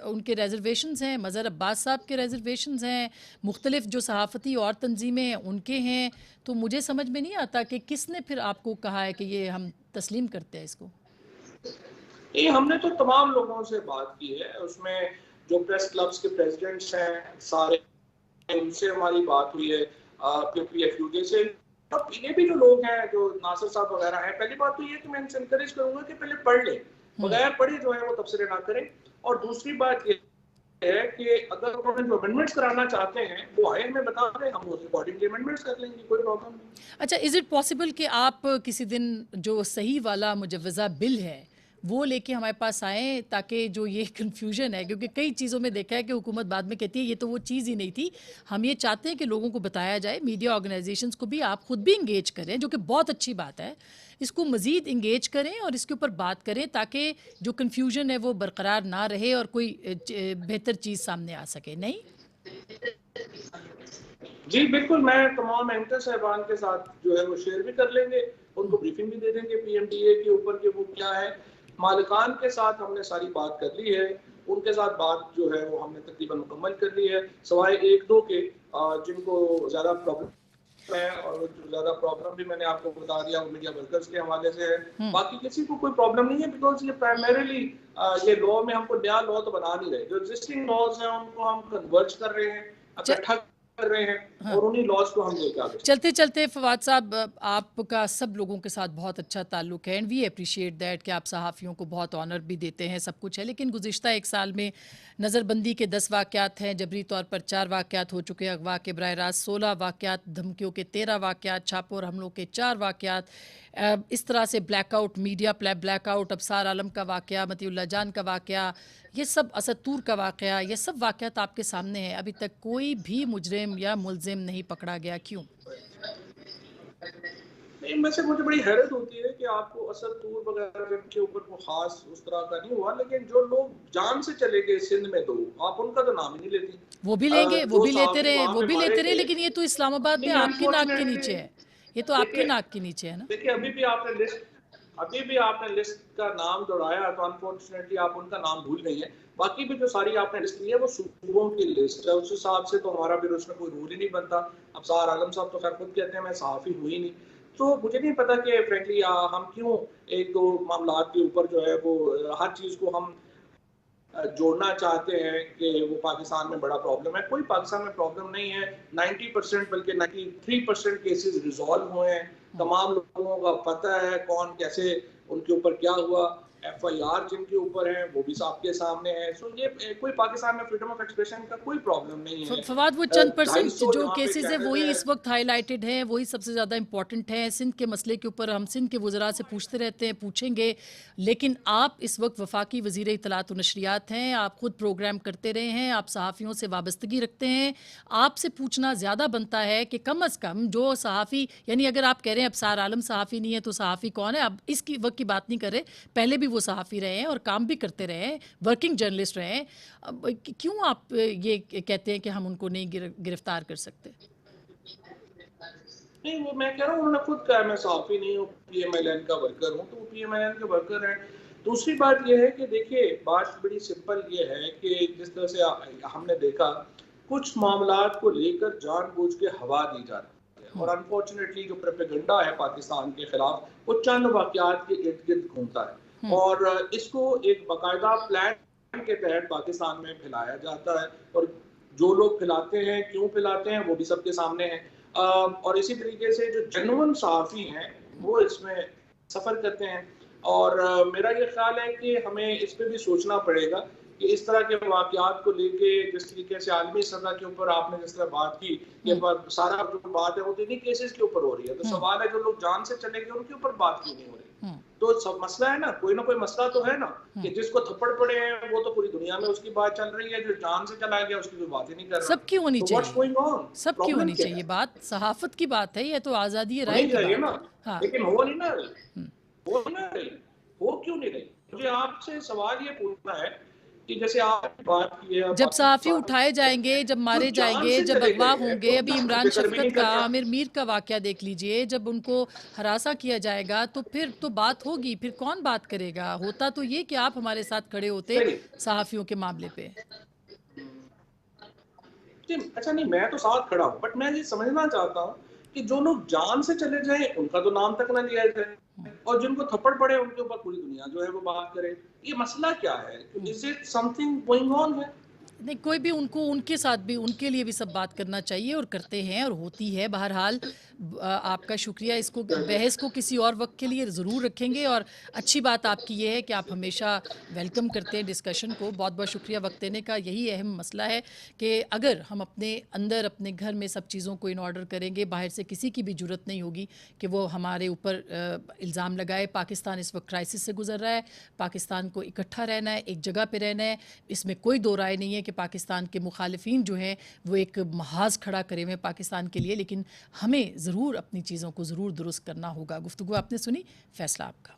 उनके रिजर्वेशंस हैं, मज़हर अब्बास साहब के रिजर्वेशंस हैं, मुख्तलिफ जो सहाफ़ती और तंजीमें हैं उनके हैं। तो मुझे समझ में नहीं आता कि किसने फिर आपको कहा है कि ये हम तस्लीम करते हैं इसको। ये हमने तो तमाम लोगों से बात की है, उसमें जो प्रेस क्लब्स के प्रेसिडेंट्स हैं सारे, उनसे हमारी बात हुई है, PFUJ से। अब ये भी जो लोग हैं जो नासिर साहब वगैरह हैं, पहली बात तो ये कि मैं इनसे इनकरेज करूंगा कि पहले पढ़ लें, बगैर पढ़े जो है वो तबसरे ना करें। और दूसरी बात ये है कि अगर उन्होंने जो अमेंडमेंट्स कराना चाहते हैं वो आए हमें बता दें, हम उस अकॉर्डिंगली अमेंडमेंट्स कर लेंगे, कोई प्रॉब्लम नहीं। अच्छा, इज़ इट पॉसिबल कि आप किसी दिन जो सही वाला मुजव्वज़ा बिल है वो लेके हमारे पास आएँ, ताकि जो ये कन्फ्यूजन है, क्योंकि कई चीज़ों में देखा है कि हुकूमत बाद में कहती है ये तो वो चीज़ ही नहीं थी। हम ये चाहते हैं कि लोगों को बताया जाए, मीडिया ऑर्गेनाइजेशंस को भी आप खुद भी इंगेज करें, जो कि बहुत अच्छी बात है। इसको मज़ीद इंगेज करें और इसके ऊपर बात करें ताकि जो कन्फ्यूजन है वो बरकरार ना रहे और कोई बेहतर चीज़ सामने आ सके। नहीं जी बिल्कुल, मैं तमाम एंकर साहबान के साथ जो है वो शेयर भी कर लेंगे, उनको ब्रीफिंग भी दे देंगे PMDA के ऊपर कि वो क्या है। मालिकान के साथ हमने सारी बात कर ली है, उनके साथ बात जो है वो हमने तकरीबन मुकम्मल कर ली है, सवाए एक दो के जिनको ज़्यादा प्रॉब्लम है, और ज़्यादा प्रॉब्लम भी मैंने आपको बता दिया वो मीडिया वर्कर्स के हवाले से है। बाकी किसी को कोई प्रॉब्लम नहीं है, बिकॉज ये प्राइमरीली ये लॉ में हमको नया लॉ तो बना नहीं रहे, जो एग्जिस्टिंग लॉज हैं उनको हम कन्वर्ज कर रहे हैं, इकट्ठा कर रहे हैं, और उन्हीं लॉज को हम लेकर आगे। चलते चलते फवाद साहब, आपका सब लोगों के साथ बहुत अच्छा ताल्लुक है एंड वी अप्रिशिएट दैट कि आप सहाफ़ियों को बहुत ऑनर भी देते हैं, सब कुछ है। लेकिन गुज़िश्ता एक साल में नज़रबंदी के 10 वाक़यात हैं, जबरी तौर पर 4 वाक़यात हो चुके हैं, अगवा के बराह रास्त 16 वाक़यात, धमकियों के 13 वाक़यात, छापों और हमलों के 4 वाक़यात, इस तरह से ब्लैकआउट, मीडिया ब्लैकआउट, अबसार आलम का वाक़या, मतीउल्लाह जान का वाक़या, ये सब असद तूर का वाक़या, ये सब वाक़यात आपके सामने हैं। अभी तक कोई भी मुजरिम या मुलजिम नहीं पकड़ा गया, क्यों? नहीं, वैसे मुझे बड़ी हैरत होती है कि आपको असद तूर वगैरह जिनके ऊपर वो खास उस तरह का नहीं हुआ, लेकिन जो लोग जान से चले गए सिंध में, तो आप उनका तो नाम ही नहीं लेती। वो भी लेंगे, वो भी लेते रहे, लेकिन ये तो इस्लामाबाद में आपके नाक के नीचे है, ये तो आपके नाक के नीचे है ना। देखिए, अभी भी आपने लिस्ट का नाम दोहराया, तो अनफॉर्चुनेटली आप उनका नाम भूल गई हैं। बाकी भी जो सारी आपने लिस्ट ली है वो सूबों की लिस्ट है, उस हिसाब से तो हमारा भी उसमें कोई रूल ही नहीं बनता। अबसार आलम साहब तो खैर खुद कहते हैं मैं सहाफ़ी हुई नहीं, तो मुझे नहीं पता कि फ्रेंकली हम क्यों एक दो मामला के ऊपर जो है वो हर चीज़ को हम जोड़ना चाहते हैं कि वो पाकिस्तान में बड़ा प्रॉब्लम है। कोई पाकिस्तान में प्रॉब्लम नहीं है। 90% बल्कि 93% केसेस रिजॉल्व हुए हैं। तमाम लोगों का पता है कौन कैसे उनके ऊपर क्या हुआ। FIR जिनके ऊपर है वो भी आपके सामने है। सो ये कोई पाकिस्तान में फ्रीडम ऑफ एक्सप्रेशन का कोई प्रॉब्लम नहीं है। फवाद, वो चंद परसेंट जो केसेस है वही इस वक्त हाईलाइटेड है, वही सबसे ज़्यादा इंपॉर्टेंट है। सिंध के मसले के ऊपर हम सिंध के वज़रा से पूछते रहते हैं, पूछेंगे, लेकिन आप इस वक्त वफाकी वज़ीर इत्तलात व नशरियात हैं, आप खुद प्रोग्राम करते रहे हैं, आप सहाफ़ियों से वाबस्तगी रखते हैं। आपसे पूछना ज़्यादा बनता है कि कम अज़ कम जो सहाफ़ी, यानी अगर आप कह रहे हैं अबसार आलम सहाफ़ी नहीं है तो सहाफ़ी कौन है? अब इसकी वक्त की बात नहीं कर रहे, पहले भी वो सहाफ़ी रहे हैं और काम भी करते रहे हैं, वर्किंग जर्नलिस्ट रहे हैं। अब क्यों आप ये कहते हैं कि हम उनको नहीं गिरफ्तार कर सकते? नहीं, वो मैं कह रहा हूँ, उन्होंने खुद कहा मैं सहाफ़ी नहीं हूँ, PMLN का वर्कर हूँ, तो वो PMLN के वर्कर हैं। दूसरी बात ये है कि देखिए, बात बड़ी सिंपल ये है कि जिस तरह से हमने देखा कुछ मामलात को लेकर जानबूझ के हवा दी जाती है, और अनफॉर्चुनेटली जो प्रोपेगेंडा है पाकिस्तान के खिलाफ वो चंद वाक़यात के इर्द गिर्द घूमता है, और इसको एक बाकायदा प्लान के तहत पाकिस्तान में फैलाया जाता है, और जो लोग फैलाते हैं क्यों फैलाते हैं वो भी सबके सामने है। और इसी तरीके से जो जेन्युइन सहाफ़ी हैं वो इसमें सफ़र करते हैं। और मेरा ये ख्याल है कि हमें इस पे भी सोचना पड़ेगा कि इस तरह के वाक़यात को लेके जिस तरीके से आलमी सतह के ऊपर आपने जिस तरह बात की कि सारा जो बात है वो इन्हीं केसेस के ऊपर हो रही है, तो सवाल है जो लोग जान से चले गए उनके ऊपर बात क्यों नहीं हो रही? तो सब मसला है ना कोई मसला तो है ना कि जिसको थप्पड़ पड़े हैं वो तो पूरी दुनिया में उसकी बात चल रही है, जो जान से चला गया उसकी कोई बात ही नहीं कर रहा। सबकी होनी तो चाहिए, सबकी होनी चाहिए बात, सहाफत की बात है, ये तो आज़ादी राय की बात ना। हाँ। लेकिन हो नहीं ना रही, हो ना रही, हो क्यों नहीं रही? मुझे आपसे सवाल ये पूछना है कि जैसे आपने बात की है, जब सहाफ़ी उठाए जाएंगे, जब मारे जाएंगे, जब अगवा होंगे, अभी इमरान शफकत का, आमिर मीर का वाक़या देख लीजिए, जब उनको हरासा किया जाएगा तो फिर तो बात होगी, फिर कौन बात करेगा? होता तो ये कि आप हमारे साथ खड़े होते सहाफ़ियों के मामले पे। अच्छा नहीं, मैं तो साथ खड़ा हूँ, बट मैं ये समझना चाहता हूँ कि जो लोग जान से चले जाएं उनका तो नाम तक ना लिया जाए, और जिनको थप्पड़ पड़े उनके ऊपर पूरी दुनिया जो है वो बात करे। ये मसला क्या है? Is it something going on है? नहीं, कोई भी उनको उनके साथ भी उनके लिए भी सब बात करना चाहिए और करते हैं और होती है। बहरहाल आपका शुक्रिया, इसको बहस को किसी और वक्त के लिए ज़रूर रखेंगे। और अच्छी बात आपकी ये है कि आप हमेशा वेलकम करते हैं डिस्कशन को। बहुत बहुत शुक्रिया वक्त देने का। यही अहम मसला है कि अगर हम अपने अंदर अपने घर में सब चीज़ों को इन ऑर्डर करेंगे, बाहर से किसी की भी ज़रूरत नहीं होगी कि वो हमारे ऊपर इल्ज़ाम लगाए। पाकिस्तान इस वक्त क्राइसिस से गुजर रहा है, पाकिस्तान को इकट्ठा रहना है, एक जगह पर रहना है, इसमें कोई दो राय नहीं है कि पाकिस्तान के मुखालिफिन जो हैं वो एक महाज खड़ा करे हुए पाकिस्तान के लिए। लेकिन हमें ज़रूर अपनी चीज़ों को ज़रूर दुरुस्त करना होगा। गुफ्तगू आपने सुनी, फैसला आपका।